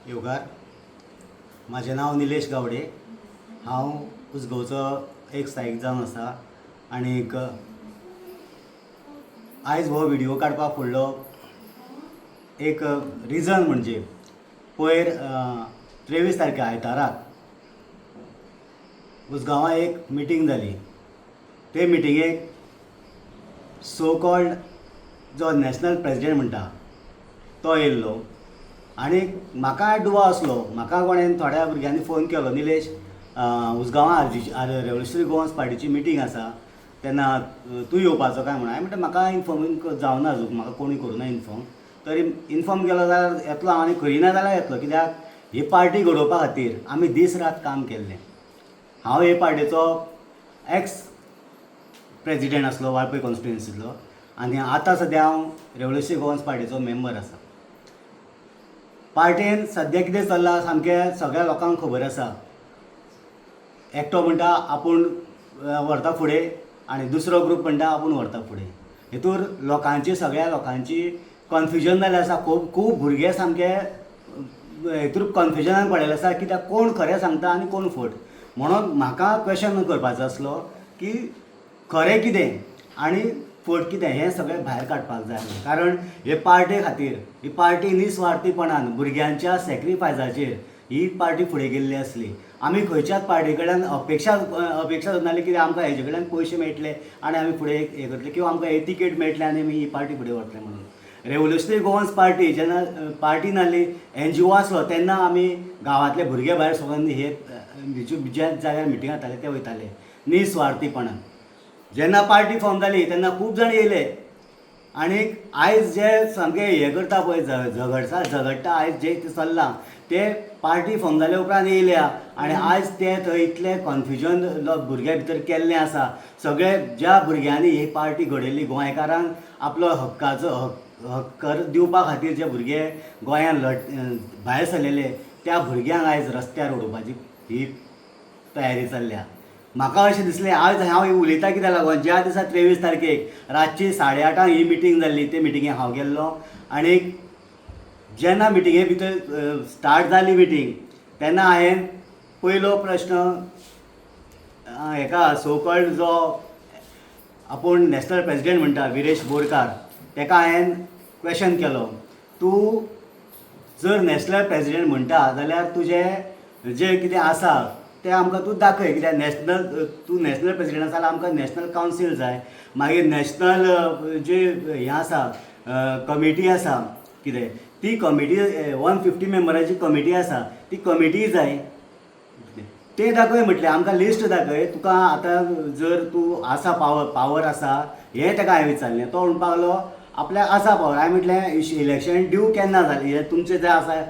योगार. माझे नाव निलेश गावडे. हांव उसगांवचो एक स्थायीक जावन आसा आनीक आयज हो व्हिडिओ काडपाक फुडलो एक रिजन म्हणजे पयर 23 तारखेर आयताराक उसगांवां एक मिटींग जाली. ते मिटिंगेक सो कॉल्ड जो नॅशनल प्रेजिडेंट म्हणटा तो येयल्लो आनी म्हाका दुवा असलो. म्हाका कोणें थोड्या भुरग्यांनी फोन केलो, निलेश उसगांवां रेवोल्युशनरी गोवन्स पार्टीची मिटींग आसा तेन्ना तूं येवपाचो काय म्हणून. हांवें म्हणलें म्हाका इन्फॉर्म जावना अजून, म्हाका कोणी करूना इन्फॉर्म. तरी इन्फॉर्म केलो जाल्यार येतलो हांव आनी खंय जाल्यार येतलो, कित्याक ही पार्टी घडोवपा खातीर आमी दीस रात काम केल्लें. हांव हे पार्टीचो एक्स प्रेजिडेंट आसलो वाळपय कॉन्स्टिट्युएन्सींतलो आनी आतां सद्या हांव रेवोल्युशनरी गोवन्स पार्टीचो मेंबर आसा. पार्टेन सद्या कितें चल्लां सामकें सगळ्या लोकांक खबर आसा. एकटो म्हणटा आपूण व्हरता फुडें आनी दुसरो ग्रूप म्हणटा आपूण व्हरता फुडें. हितूर लोकांची सगळ्या लोकांची कन्फ्युजन जाल्लें आसा. खूब भुरगे सामके हितूर कन्फ्युजनान पडिल्ले आसा, कित्याक कोण खरें सांगता आनी कोण फट. म्हणून म्हाका क्वेश्चन करपाचो आसलो की खरें कितें आनी फट कितें हें सगळें भायर काडपाक जाय. कारण हे पार्टे खातीर ही पार्टी निस्वार्थीपणान भुरग्यांच्या सॅक्रिफायसाचेर ही पार्टी फुडें गेल्ली आसली. आमी खंयच्याच पार्टी कडल्यान अपेक्षा धरनासली कितें आमकां हेजे कडल्यान पयशे मेळटले आनी आमी फुडें हे करतले किंवा आमकां हे तिकेट मेळटले आनी आमी ही पार्टी फुडें व्हरतले म्हणून. रेवोल्युशनरी गोवन्स पार्टी जेन्ना पार्टी नासली, NGO आसलो, तेन्ना आमी गांवांतले भुरगे भायर सगळ्यांनी हे ज्या जाग्यार मिटींग जाताले ते वयताले निस्वार्थीपणान. जेन्ना पार्टी फॉर्म जाली तेन्ना खूब जाण येयले आनीक आयज जे सामकें हें करता पळय झगडटा आयज जे चल्लां ते पार्टी फॉर्म जाल्या उपरांत येयल्या आनी आयज ते थंय इतलें कन्फ्युजन भुरग्यां भितर केल्लें आसा. सगळे ज्या भुरग्यांनी ही पार्टी घडयल्ली, गोंयकारांक आपलो हक्काचो हक्क दिवपा खातीर जे भुरगे गोंयांत भायर सरलेले त्या भुरग्यांक आयज रस्त्यार उडोवपाची ही तयारी चल्ल्या. म्हाका अशें दिसलें आयज हांव उलयतां कित्याक लागून ज्या दिसा 23 तारखेक रातची 8:30 ही मिटींग जाल्ली, ते मिटिंगेक हांव गेल्लो आनीक जेन्ना मिटिंगे भितर स्टार्ट जाली मिटींग तेन्ना हांवें पयलो प्रश्न हेका सो कॉल्ड जो आपूण नॅशनल प्रेजिडेंट म्हणटा विरेश बोरकार तेका हांवें क्वेश्चन केलो, तूं जर नॅशनल प्रेजिडेंट म्हणटा जाल्यार तुजें जें कितें आसा तें आमकां तूं दाखय. कित्याक तूं नॅशनल प्रेजिडेंट आसा जाल्यार आमकां नॅशनल कावन्सील जाय, मागीर नॅशनल जे हें आसा कमिटी आसा कितें ती कमिटी 150 मेंबराची कमिटी आसा ती कमिटी जाय, तें दाखय म्हटलें. आमकां लिस्ट दाखय, तुका आतां जर तूं आसा पावर आसा हें ताका हांवें विचारलें. तो म्हणपाक लागलो आपल्याक आसा पावर. हांवें म्हटलें इलेक्शन ड्यू केन्ना जाली, हें तुमचें जें आसा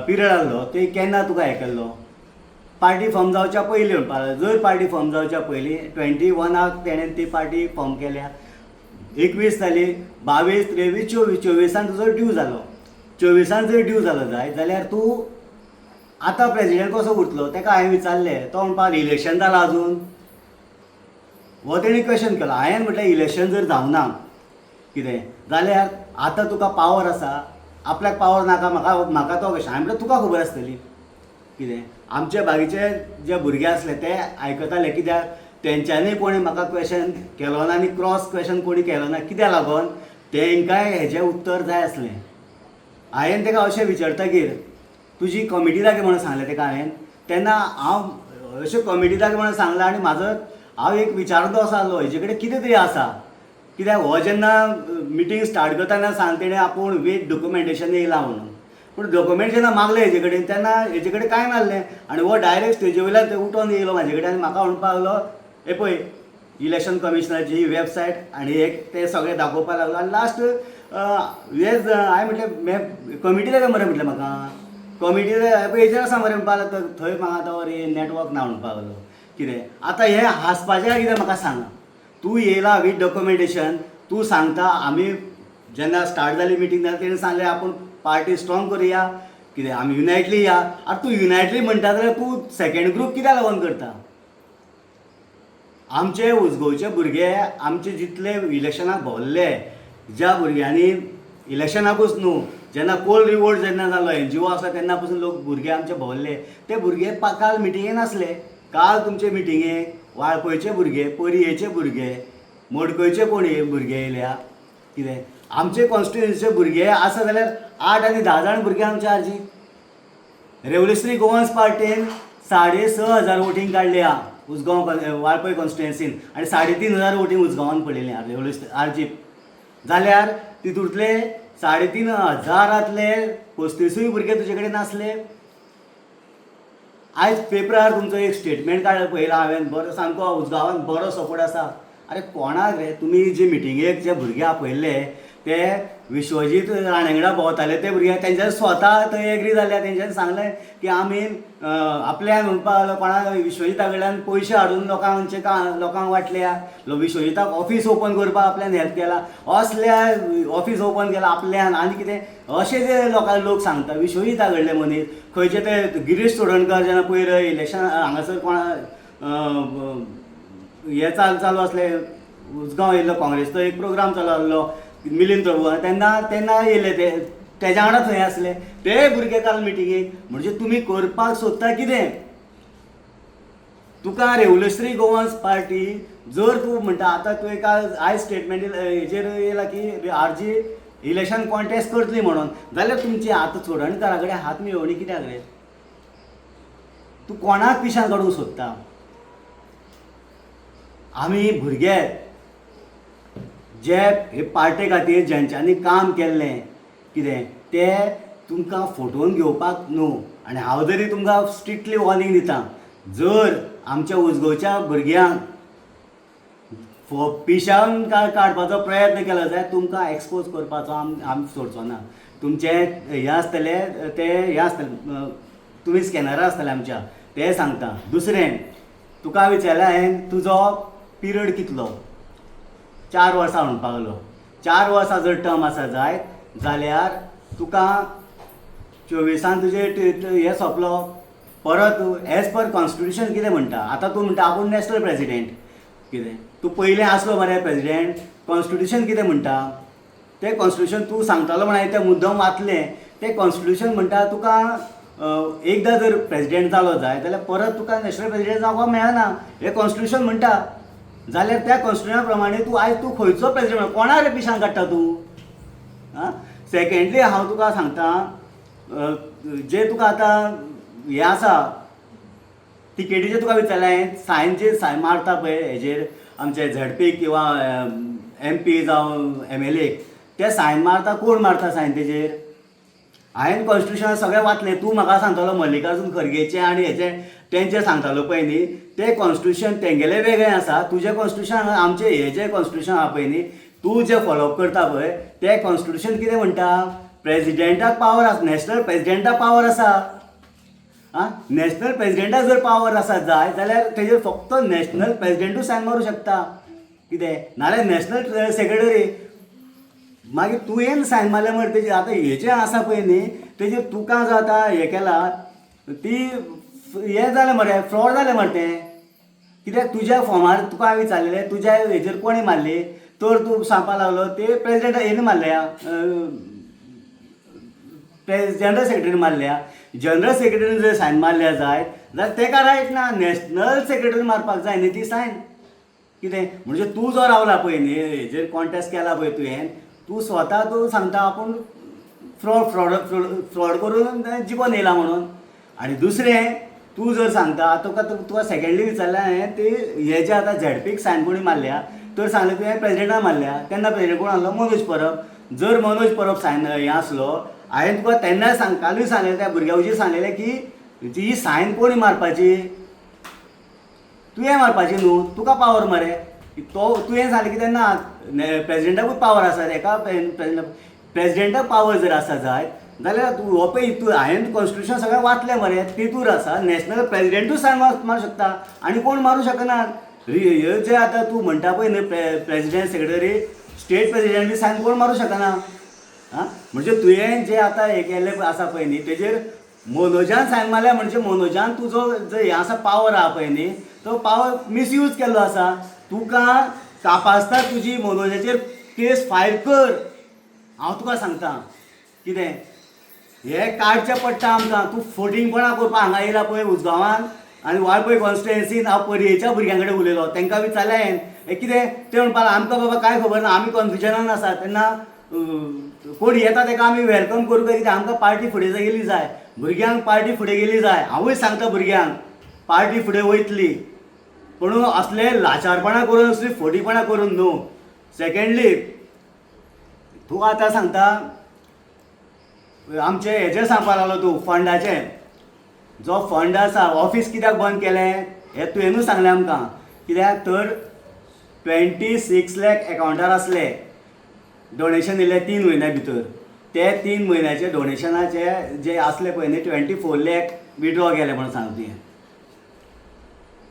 पिरियड आहलो ते केन्ना तुका हें केल्लो, पार्टी फॉर्म जावच्या पयलीं म्हणपाक लागलो. जर पार्टी फॉर्म जावच्या पयलीं 21 तेणें ती पार्टी फॉर्म केल्या, 21 जाली, 22, 23, 24 तुजो ड्यू जालो. 24 जर ड्यू जालो जाल्यार तूं आतां प्रेजिडेंट कसो उरतलो ताका हांवें विचारलें. तो म्हणपाक इलेक्शन जालां अजून, हो तेणी क्वेश्चन केलो. हांवें म्हटलें इलेक्शन जर जावना कितें जाल्यार आतां तुका पावर आसा, आपल्याक पावर नाका म्हाका तो क्वेश्चन. हांवें म्हटलें तुका खबर आसतली कितें. आमचे बाकीचे जे भुरगे आसले ते आयकताले कित्याक तेंच्यांनी कोणी म्हाका क्वेश्चन केलो ना आनी क्रॉस क्वेश्चन कोणी केलो ना, कित्याक लागून तेंकांय हेजें उत्तर जाय आसलें. हांवें ताका अशें विचारतकीर तुजी कमिटी दाखय म्हणून सांगलें ताका हांवें. तेन्ना हांव अशें कमिटी दाखय म्हणून सांगलां आनी हांव एक विचारतो असो आसलो हेजे कडेन कितें तरी आसा. कित्याक हो जेन्ना मिटींग स्टार्ट करता तेन्ना सांग तेणें आपूण वीथ डॉक्युमेंटेशन येयलां म्हणून, पूण डॉक्युमेंट जेन्ना मागलें हेजे कडेन तेन्ना हेजे कडेन कांय नासलें आनी हो डायरेक्ट स्टेजी वयल्यान उठोन येयलो म्हाजे कडेन आनी म्हाका म्हणपाक लागलो हे पळय इलेक्शन कमिशनराची ही वेबसायट आनी एक ते सगळें दाखोवपाक लागलो. आनी लास्ट हांवें म्हटलें कमिटी दाखय मरे म्हटलें म्हाका. कमिटी हेजेर आसा मरे म्हणपाक लागलो. थंय म्हाका आतां नॅटवर्क ना म्हणपाक लागलो. कितें आतां हें हांसपाचें कितें म्हाका सांग. तूं येयला वीथ डॉक्युमेंटेशन, तूं सांगता आमी जेन्ना स्टार्ट जाली मिटींग तेन्ना तेणें सांगलें आपूण पार्टी स्ट्रॉंग करुया कितें आमी युनायटली या. आतां तूं युनायटली म्हणटा जाल्यार तूं सेकंड ग्रूप कित्याक लागून करता. आमचे उसगांवचे भुरगे आमचे जितले इलेक्शनाक भोंवल्ले ज्या भुरग्यांनी इलेक्शनाकूच न्हू जेन्ना कोल रिवोल्ट जेन्ना जालो NGO आसलो तेन्ना पासून लोक भुरगे आमचे भोंवल्ले, ते भुरगे काल मिटिंगेक नासले. काल तुमचे मिटिंगेक वाळपयचे भुरगे, परयेचे भुरगे, मडकयचे भुरगे येयल्या. कितें आमचे कॉन्स्टिट्युन्सीचे भुरगे आसा जाल्यार 8 आनी 10 जाण भुरगे आमचे आरजी. रेव्होल्युशनरी गोवन्स पार्टीन 6,500 वोटींग काडली आहा उसगांव वाळपय कॉन्स्टिट्युएन्सीन आनी 3,500 वोटींग उसगांवान पडिल्ली आहा रेव्होल्युशन आरजी. जाल्यार तितूंतले 3,500 35 भुरगे तुजे कडेन नासले. आयज पेपरार तुमचो एक स्टेटमेंट पळयला हांवें, बरो सामको उसगांवान बरो सपोर्ट आसा. अरे कोणाक रे तुमी जे मिटिंगेक जे भुरगे आपयल्ले ते विश्वजीत राणेंगडा भोंवताले ते भुरगे, तेंच्यानी स्वता थंय एग्री जाल्या. तेंच्यांनी सांगलें की आमी आपल्यान म्हणपाक लागलो कोणाक विश्वजिता कडल्यान पयशे हाडून लोकांक वाटल्या. विश्वजिताक ऑफीस ओपन करपाक आपल्यान हेल्प केला, असल्या ऑफीस ओपन केला आपल्यान आनी कितें अशें जे लोक सांगता. विश्वजिता कडले मनीस खंयचे ते गिरीश चोडणकर जेन्ना पयर इलेक्शन हांगासर कोणा हे चालू असले उसगांव येयल्लो काँग्रेसचो एक प्रोग्राम चालू आसलो मिलिंद प्रभू, तेन्ना येयले ते तेज्या वांगडा थंय आसले ते भुरगे काल मिटिंगेक. म्हणजे तुमी करपाक सोदता कितें? तुका रेव्होल्युशनरी गोवन्स पार्टी जर तूं म्हणटा आतां तुवें काल आयज स्टेटमेंट हेजेर येयला की आरजी इलेक्शन कॉन्टेस्ट करतली म्हणून, जाल्यार तुमची आतां चोडणकरा कडेन हात मिळोवणी कित्याक रे? तूं कोणाक पिशान काडूंक सोदता? आमी भुरगे जे हे पार्टे खातीर जेंच्यांनी काम केल्लें कितें ते तुमकां फोटोवन घेवपाक न्हू. आनी हांव जरी तुमकां स्ट्रिक्टली वॉर्निंग दितां, जर आमच्या उजगांवच्या भुरग्यांक पिशान काडपाचो प्रयत्न केलो जाल्यार तुमकां एक्सपोज करपाचो आमी सोडचो ना. तुमचे हे आसतले ते हे आसतले तुमी स्कॅनरां आसतले आमच्या ते सांगता. दुसरें तुका विचारलें हांवें तुजो पिरियड कितलो? 4 वर्सां म्हणपाक लागलो. 4 वर्सां जर टर्म आसा जायत जाल्यार तुका 24 तुजे हे सोंपलो. परत एज पर कॉन्स्टिट्युशन कितें म्हणटा, आतां तूं म्हणटा आपूण नॅशनल प्रेजिडेंट कितें, तूं पयलें आसलो मरे प्रेजिडेंट. कॉन्स्टिट्युशन कितें म्हणटा तें कॉन्स्टिट्युशन तूं सांगतालो म्हण हांवें तें मुद्दम वाचलें. तें कॉन्स्टिट्युशन म्हणटा तुका एकदां जर प्रेजिडेंट जालो जाय जाल्यार परत तुका नॅशनल प्रेजिडेंट जावपाक मेळना हें कॉन्स्टिट्युशन म्हणटा. जाल्यार त्या कॉन्स्टिट्युशना प्रमाणे तूं खंयचो प्रेजिडेंट कोणा रे पिशान काडटा तूं? सेकेंडली हांव तुका सांगता जे तुका आतां हें आसा तिकेटीचें तुका विचारलें हांवें सायन मारता पळय हेजेर आमचे झडपी किंवा MP जावं MLA ते सायन मारता. कोण मारता सायन तेजेर? हांवें कॉन्स्टिट्युशन सगळें वाचलें. तूं म्हाका सांगतालो मल्लिकार्जून खरगेचें आनी हेचें तेंचें सांगतालो पळय न्ही, तें कॉन्स्टिट्युशन तेंगेलें वेगळें आसा. तुजें कॉन्स्टिट्युशन आमचें हें जें कॉन्स्टिट्युशन आहा पळय न्ही तूं जें फॉलोअप करता पळय तें कॉन्स्टिट्युशन कितें म्हणटा? प्रेजिडेंटाक पावर आसा, नॅशनल प्रेजिडेंटाक पावर आसा. नॅशनल प्रेजिडेंटाक जर पावर आसा जाल्यार तेजेर फक्त नॅशनल प्रेजिडेंटूच सायन मारूं शकता. कितें नाल्यार नॅशनल सेक्रेटरी. मागीर तुवें सायन मारलें मरे तेजेर. आतां हेजें आसा पळय न्ही तेजेर तुका जो आतां हें केला ती हें जालें मरे, फ्रॉड जालें मरे तें. कित्याक तुज्या फॉर्मार तुका हांवें विचारलेलें तुज्या हेजेर कोणी मारली तर तूं सांगपाक लागलो ते प्रेजिडेंट हेणी मारल्या, जनरल सेक्रेटरीन मारल्या. जनरल सेक्रेटरीन जर सायन मारल्या जाल्यार तेका रायट ना. नॅशनल सेक्रेटरी मारपाक जाय न्ही ती सायन. कितें म्हणजे तूं जो रावला पळय न्ही हेजेर कॉन्टेस्ट केला पळय तुवें, तूं स्वता तूं सांगता आपूण फ्रॉड करून जिखून येयला म्हणून. आनी दुसरें तूं जर सांगता तुका सेकेंडली विचारलें हांवें ते हे जे आतां झडपीक सायन कोणी मारल्या तर सांगलें तुवें प्रेजिडेंटान मारल्या. तेन्ना प्रेजिडेंट कोण आसलो? मनोज परब. जर मनोज परब सायन हें आसलो हांवें तुका तेन्नाय कालूय सांगलेलें त्या भुरग्या हुजीर सांगलेलें की ही सायन कोणी मारपाची? तुवें मारपाची न्हू, तुका पावर मरे. तो तुवें सांगलें की तेन्ना प्रेजिडेंटाकूच पावर आसा. एका प्रेजिडेंटाक पावर जर आसा जाल्यार तूं हो पळय हांवें कॉन्स्टिट्युशन सगळें वाचलें मरे तितूर आसा नॅशनल प्रेजिडेंटूच सायन मारूं शकता आनी कोण मारूं शकना. हे जे आतां तूं म्हणटा पळय न्ही president secretary state president sign कोण मारूं शकना. म्हणजे तुवें जे आतां हें केल्लें आसा पळय न्ही तेजेर मनोजान सायन मारल्या म्हणजे मनोजान तुजो जो हें आसा पावर आहा पळय न्ही तो पावर मिसयूज केल्लो आसा. तुका कापासता तुजी मनोजाचेर केस फायल कर. हांव तुका सांगता कितें हे काडचें पडटा आमकां. तूं फोटिंगपणां करपा हांगा येयला पळय उसगांवान आनी वाळपय कॉन्स्टिट्युएन्सीन हांव परयेच्या भुरग्यां कडेन उलयलो, तांकां विचारलें हांवें हे कितें ते म्हणपाक आमकां बाबा कांय खबर ना, आमी कन्फ्युजनान आसा. तेन्ना कोण येता ताका आमी वेलकम करूं काय कितें, आमकां पार्टी फुडें गेली जाय, भुरग्यांक पार्टी फुडें गेली जाय. हांवूय सांगता भुरग्यांक पार्टी फुडें वयतली, पूण असले लाचारपणां करून असली फोटीपणां करून न्हू. सेकेंडली तूं आतां सांगता आमचे हेजें सांगपाक लागलो तूं फंडाचें. जो फंड आसा ऑफिस कित्याक बंद केलें हें तुवेंनूच सांगलें आमकां. कित्याक तर 26 लाख एकावंटार आसले डोनेशन दिले 3 म्हयन्या भितर. ते 3 म्हयन्याचे डोनेशनाचे जे आसले पळय न्ही 24 लाख विड्रॉ केले म्हणून सांगता तुवें.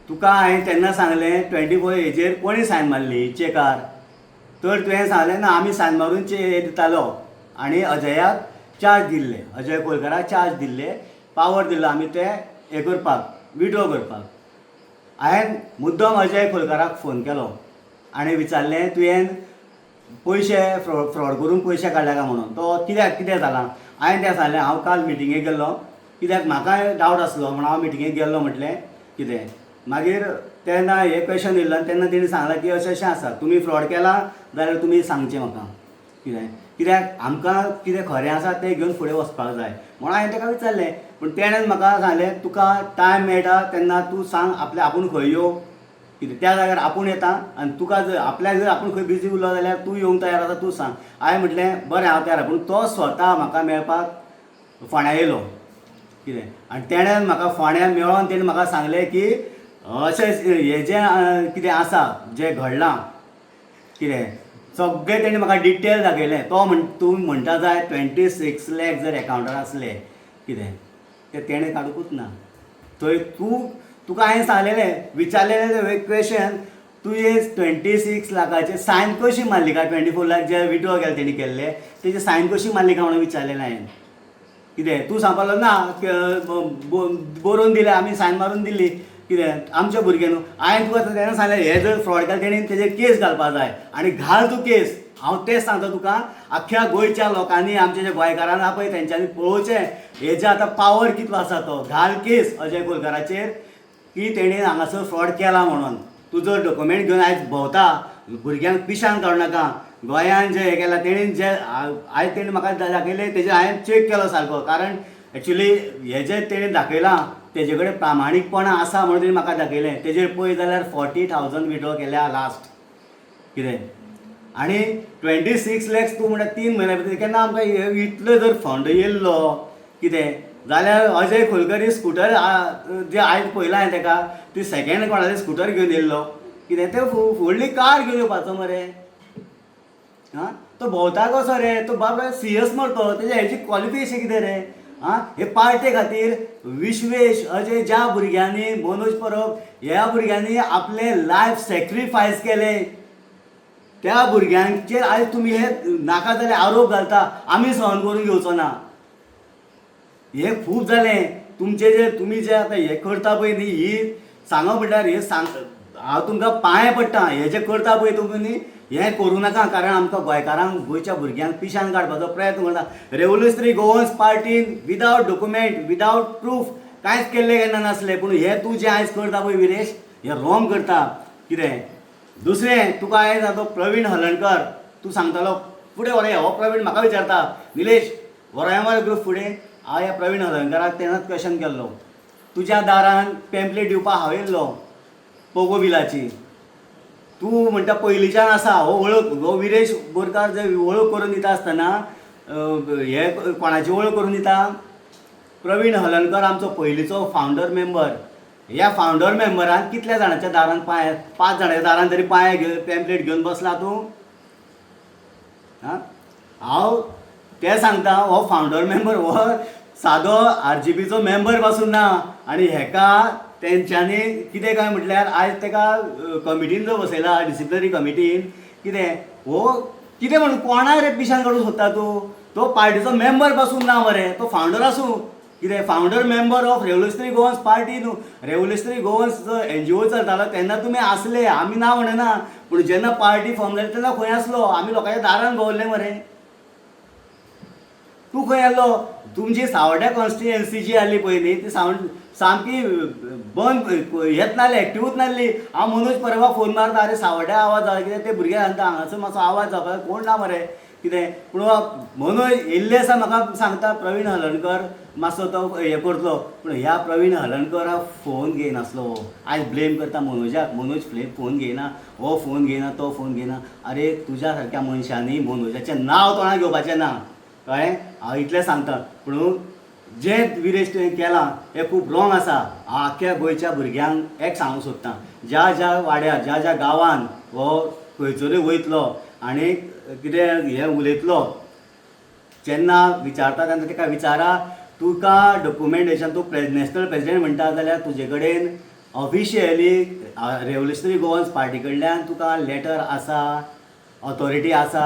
तुका हांवें तेन्ना सांगलें 24 हेजेर कोणी सायन मारली चेकार, तर तुवें सांगलें ना आमी सायन मारून दितालो आनी अजयाक चार्ज दिल्ले, अजय कोलकराक चार्ज दिल्ले, पावर दिल्लो आमी ते हे करपाक विड्रॉ करपाक. हांवें मुद्दम अजय कोलकराक फोन केलो आनी विचारलें तुवें पयशे फ्रॉड करून पयशे काडल्या काय म्हणून. तो कितें जालां. हांवें तें सांगलें हांव काल मिटिंगेक गेल्लो, कित्याक म्हाकाय डावट आसलो म्हणून हांव मिटिंगेक गेल्लो म्हटलें कितें. मागीर तेन्ना हे क्वेशन येयल्लो आनी तेन्ना तेणी सांगलां की अशें अशें आसा, तुमी फ्रॉड केला जाल्यार तुमी सांगचें म्हाका कितें. कित्याक आमकां कितें खरें आसा तें घेवन फुडें वचपाक जाय म्हणून हांवें ताका विचारलें. पूण तेणें म्हाका सांगलें तुका टायम मेळटा तेन्ना तूं सांग आपूण खंय येवं कितें. त्या जाग्यार आपूण येता आनी तुका जर आपल्याक जर आपूण खंय बिजी उरलो जाल्यार तूं येवंक तयार आसा तूं सांग. हांवें म्हटलें बरें हांव तयार. पूण तो स्वता म्हाका मेळपाक फोंड्या येयलो कितें. आनी तेणें म्हाका फोंड्या मेळोन तेणें म्हाका सांगलें की अशें हें जें कितें आसा जें घडलां कितें सगळें तेणें म्हाका डिटेल दाखयलें. तूं म्हणटा जाय 26 लाख जर एकावंटार आसले कितें तें तेणें काडूंकूच ना. थंय तुका हांवें सांगलेलें विचारलेलें क्वेशन तुवें 26 लाखाचे सायन कशी मारली काय 24 लाख जे विड्रॉ केले तेणी केल्ले तेजी सायन कशी मारली काय म्हणून विचारलेलें हांवें. कितें तूं सांगपाक लागलो ना बरोवन दिलें आमी सायन मारून दिल्ली कितें आमचे भुरगे न्हू. हांवें तुका तेन्ना सांगलें हे जर फ्रॉड केलें तेणी तेजेर केस घालपाक जाय आनी घाल तूं केस. हांव तेंच सांगता तुका आख्ख्या गोंयच्या लोकांनी आमचे जे गोंयकारांना आसा पळय तेंच्यांनी पळोवचें हेजे आतां पावर कितलो आसा तो. घाल केस अजय कोलकराचेर की तेणी हांगासर फ्रॉड केला म्हणून. तुजो डॉक्युमेंट घेवन आयज भोंवता भुरग्यांक पिशान काडूं नाका. गोंयान जें हें केलां तेणी जें आयज तेणी म्हाका दाखयलें तेजेर हांवें चॅक केलो सारको. कारण एक्चुली हें जें तेणी दाखयलां तेजे कडेन प्रामाणीकपणां आसा म्हणून तेणी म्हाका दाखयलें. तेजेर पळय जाल्यार 40,000 विड्रॉ केल्या लास्ट कितें. आनी 26 लाख तूं म्हणटा 3 म्हयन्या भितर केन्ना आमकां इतलो जर फंड येयल्लो कितें जाल्यार अजय खोलकर स्कुटर जे आयज पळयलां हांवें ताका ती सेकेंड कोणाचें स्कुटर घेवन येयल्लो कितें ते व्हडली कार घेवन येवपाचो मरे. हां तो भोंवता कसो रे तो बाबा CS मरतो तेजे हेची क्वॉलिफिकेशन कितें रे. हां हे पार्टे खातीर विश्वेश अजय ज्या भुरग्यांनी मनोज परब ह्या भुरग्यांनी आपले लायफ सॅक्रिफायस केले त्या भुरग्यांचेर आयज तुमी हे नाका जाल्यार आरोप घालता आमी सहन करून घेवचो ना. हे खूब जालें तुमचे जे तुमी जे आतां हे करता पळय न्ही ही सांगप म्हटल्यार हे हांव तुमकां पांये पडटा. हे जे करता पळय तुमी न्ही हें करूं नाका. कारण आमकां गोंयकारांक गोंयच्या भुरग्यांक पिशान काडपाचो प्रयत्न करता. रेवोल्युशनरी गोवन्स पार्टीन विदावट डॉक्युमेंट विदावट प्रूफ कांयच केल्लें केन्ना नासलें. पूण हे तूं जें आयज करता पळय विरेश हें रॉंग करता कितें. दुसरें तुका हांवें तो प्रवीण हलणकर तूं सांगतालो फुडें व्हरया. हो प्रवीण म्हाका विचारता निलेश व्हरया मरे ग्रूप फुडें. हांव ह्या प्रवीण हलणकराक तेन्नाच क्वेशन केल्लो तुज्या दारान पॅम्पलेट दिवपाक हांव येयल्लो पोगो बिलाची. तूं म्हणटा पयलींच्यान आसा हो वळख हो विरेश बोरकार जे वळख करून दिता आसतना हे कोणाची वळख करून दिता. प्रवीण हलणकर आमचो पयलींचो फावंडर मेंबर. ह्या फावंडर मेंबरान कितल्या जाणांच्या दारान 5 जाणांच्या दारान तरी पांये घेवन पॅम्पलेट घेवन बसला तूं. हां हांव तें सांगता हो फावंडर मेंबर हो सादो RGPचो मेंबर पासून ना. आनी हेका तेंच्यांनी कितें काय म्हटल्यार आयज ताका कमिटीन जो बसयला डिसिप्लिनरी कमिटीन कितें हो कितें म्हणून कोणा रे पिशान काडूंक सोदता तूं. तो पार्टीचो मेंबर पासून ना मरे तो फावंडर आसूं कितें फावंडर member of revolutionary Goans party न्हू. रेवोल्युशनरी गोवन्स जो NGO चलतालो तेन्ना तुमी आसले आमी ना म्हणना. पूण जेन्ना पार्टी फॉर्म जाली तेन्ना खंय आसलो आमी लोकांच्या दारान भोंवल्ले मरे. तूं खंय येयलो तुमची सावड्ड्या कॉन्स्टिट्युएन्सी जी आसली पळय न्ही ती सामकी बंद येत नासली एक्टिवूच नासली. हांव मनोज परवा फोन मारता अरे सावड्ड्या आवाज जाला कितें ते भुरगे सांगता हांगासर मातसो आवाज जावपा कोण ना मरे कितें पूण मनोज येयल्ले आसा म्हाका सांगता प्रवीण हलर्णकर मातसो तो हें करतलो पूण ह्या प्रवीण हलर्णकराक फोन घेयनासलो. आयज ब्लेम करता मनोजाक मनोज फोन घेयना हो फोन घेयना तो फोन घेयना. अरे तुज्या सारक्या मनशांनी मनोजाचें नांव तोंडाक घेवपाचें ना कळ्ळें. हांव इतलें सांगता पूण जें विरेश तुवें केलां हें खूब रॉंग आसा. हांव आख्ख्या गोंयच्या भुरग्यांक एक सांगूंक सोदतां ज्या ज्या वाड्यार ज्या ज्या गांवांत हो खंयसरूय वयतलो आनी कितें हें उलयतलो जेन्ना विचारता तेन्ना ताका विचारा तुका डॉक्युमेंटेशन तूं नॅशनल प्रेजिडेंट म्हणटा जाल्यार तुजे कडेन ऑफिशियली रेव्होल्युशनरी गोवन्स पार्टी कडल्यान तुका लेटर आसा ऑथॉरिटी आसा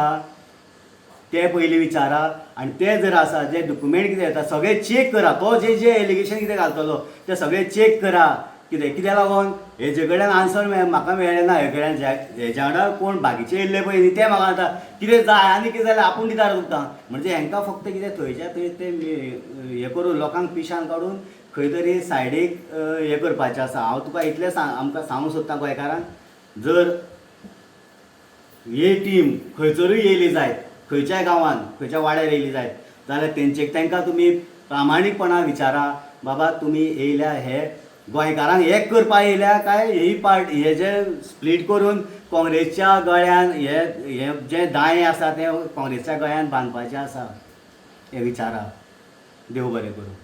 ते पयलीं विचारा. आनी ते जर आसा जे डॉक्युमेंट कितें येता सगळें चॅक करा. तो जे जे एलिगेशन कितें घालतलो ते सगळें चॅक करा. कित्याक लागून हेजे कडल्यान आन्सर म्हाका मेळ्ळें ना. हेज्या वांगडा कोण बाकीचे येयल्ले पळय न्ही ते म्हाका आतां कितें जाय आनी कितें जाल्यार आपूण दिता तुमकां म्हणजे हांकां फक्त कितें थंयच्या थंय ते हें करून लोकांक पिशान काडून खंय तरी सायडीक हें करपाचें आसा. हांव तुका इतलें आमकां सांगूंक सोदतां गोंयकारांक जर ही टीम खंयसरूय येयली जायत खंयच्याय गांवांत खंयच्या वाड्यार येयली जायत जाल्यार तांकां तुमी प्रामाणीकपणान विचारा बाबा तुमी येयल्या हे गोंयकारांक एक करपाक येयल्या काय ही पार्टी हे जे स्प्लीट करून काँग्रेसच्या गळ्यान हे जे दायें आसा तें काँग्रेसच्या गळ्यान बांदपाचें आसा हें विचारा. देव बरें करूं.